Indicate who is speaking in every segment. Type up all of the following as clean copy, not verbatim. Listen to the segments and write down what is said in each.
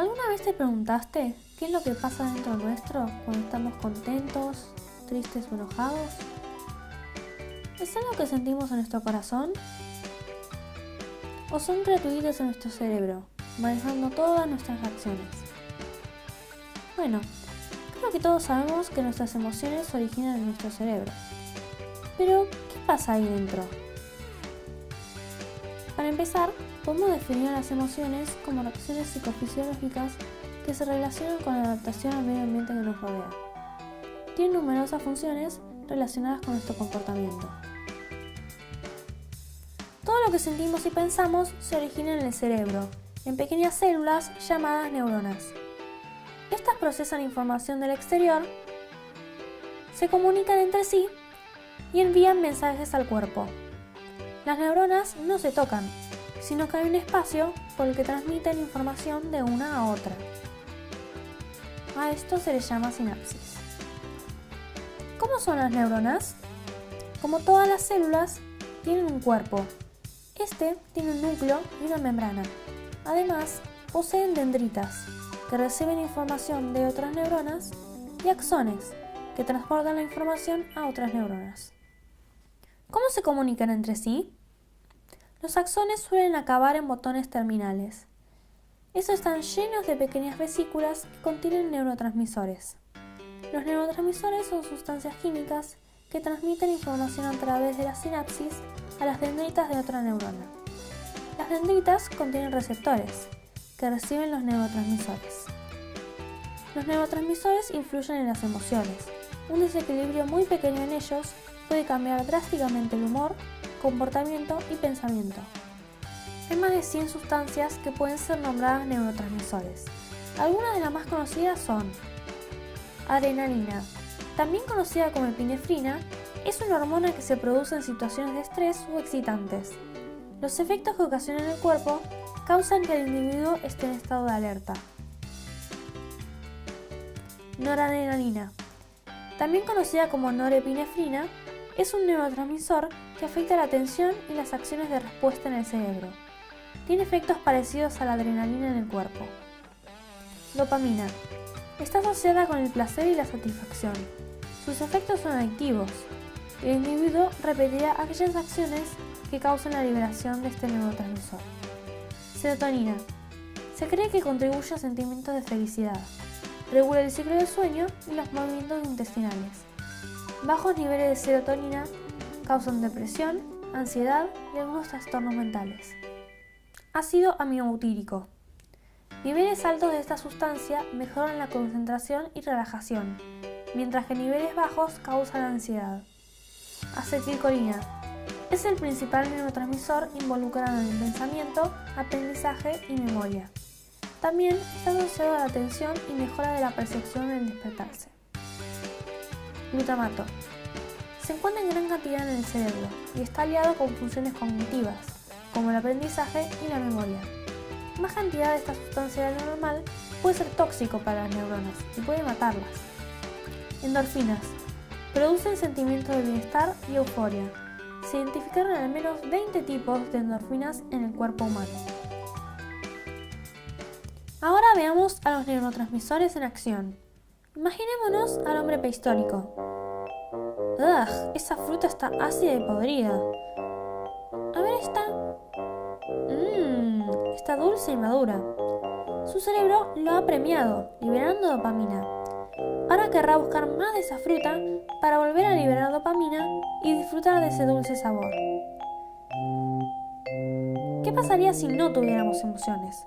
Speaker 1: ¿Alguna vez te preguntaste qué es lo que pasa dentro nuestro cuando estamos contentos, tristes o enojados? ¿Es algo que sentimos en nuestro corazón? ¿O son gratuitos en nuestro cerebro, manejando todas nuestras acciones? Bueno, creo que todos sabemos que nuestras emociones se originan en nuestro cerebro. Pero, ¿qué pasa ahí dentro? Para empezar, podemos definir a las emociones como reacciones psicofisiológicas que se relacionan con la adaptación al medio ambiente que nos rodea. Tienen numerosas funciones relacionadas con nuestro comportamiento. Todo lo que sentimos y pensamos se origina en el cerebro, en pequeñas células llamadas neuronas. Estas procesan información del exterior, se comunican entre sí y envían mensajes al cuerpo. Las neuronas no se tocan, sino que hay un espacio por el que transmiten información de una a otra. A esto se le llama sinapsis. ¿Cómo son las neuronas? Como todas las células, tienen un cuerpo. Este tiene un núcleo y una membrana. Además, poseen dendritas, que reciben información de otras neuronas, y axones, que transportan la información a otras neuronas. ¿Cómo se comunican entre sí? Los axones suelen acabar en botones terminales. Estos están llenos de pequeñas vesículas que contienen neurotransmisores. Los neurotransmisores son sustancias químicas que transmiten información a través de la sinapsis a las dendritas de otra neurona. Las dendritas contienen receptores que reciben los neurotransmisores. Los neurotransmisores influyen en las emociones. Un desequilibrio muy pequeño en ellos puede cambiar drásticamente el humor, comportamiento y pensamiento. Hay más de 100 sustancias que pueden ser nombradas neurotransmisores. Algunas de las más conocidas son adrenalina, también conocida como epinefrina, es una hormona que se produce en situaciones de estrés o excitantes. Los efectos que ocasiona en el cuerpo causan que el individuo esté en estado de alerta. Noradrenalina, también conocida como norepinefrina, es un neurotransmisor que afecta la atención y las acciones de respuesta en el cerebro. Tiene efectos parecidos a la adrenalina en el cuerpo. Dopamina. Está asociada con el placer y la satisfacción. Sus efectos son adictivos. El individuo repetirá aquellas acciones que causan la liberación de este neurotransmisor. Serotonina. Se cree que contribuye a sentimientos de felicidad. Regula el ciclo del sueño y los movimientos intestinales. Bajos niveles de serotonina causan depresión, ansiedad y algunos trastornos mentales. Ácido aminobutírico. Niveles altos de esta sustancia mejoran la concentración y relajación, mientras que niveles bajos causan ansiedad. Acetilcolina. Es el principal neurotransmisor involucrado en el pensamiento, aprendizaje y memoria. También está asociado a la atención y mejora de la percepción al despertarse. Glutamato. Se encuentra en gran cantidad en el cerebro y está aliado con funciones cognitivas, como el aprendizaje y la memoria. Más cantidad de esta sustancia de lo normal puede ser tóxico para las neuronas y puede matarlas. Endorfinas. Producen sentimientos de bienestar y euforia. Se identificaron al menos 20 tipos de endorfinas en el cuerpo humano. Ahora veamos a los neurotransmisores en acción. Imaginémonos al hombre prehistórico. ¡Ugh! Esa fruta está ácida y podrida. A ver esta. Está dulce y madura. Su cerebro lo ha premiado, liberando dopamina. Ahora querrá buscar más de esa fruta para volver a liberar dopamina y disfrutar de ese dulce sabor. ¿Qué pasaría si no tuviéramos emociones?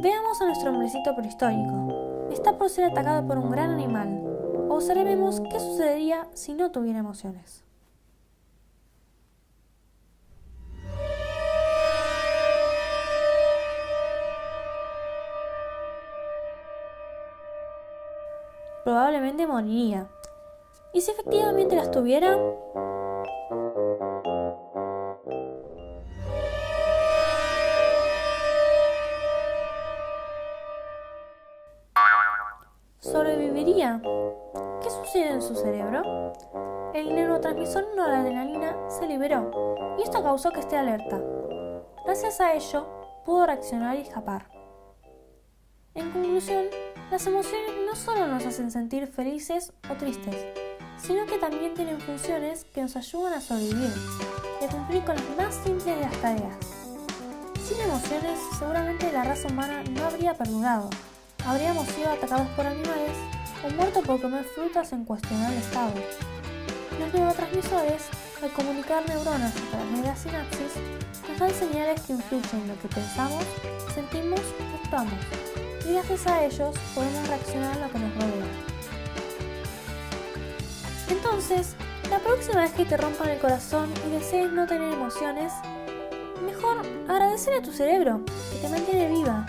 Speaker 1: Veamos a nuestro hombrecito prehistórico. Está por ser atacado por un gran animal. Observemos qué sucedería si no tuviera emociones. Probablemente moriría. ¿Y si efectivamente las tuviera? ¿Sobreviviría? ¿Qué sucede en su cerebro? El neurotransmisor noradrenalina se liberó y esto causó que esté alerta. Gracias a ello, pudo reaccionar y escapar. En conclusión, las emociones no solo nos hacen sentir felices o tristes, sino que también tienen funciones que nos ayudan a sobrevivir y a cumplir con las más simples de las tareas. Sin emociones, seguramente la raza humana no habría perdurado. Habríamos sido atacados por animales o muerto por comer frutas en cuestionable estado. Los neurotransmisores, al comunicar neuronas a través de la sinapsis, nos dan señales que influyen en lo que pensamos, sentimos y actuamos, y gracias a ellos podemos reaccionar a lo que nos rodea. Entonces, la próxima vez que te rompan el corazón y desees no tener emociones, mejor agradecer a tu cerebro, que te mantiene viva.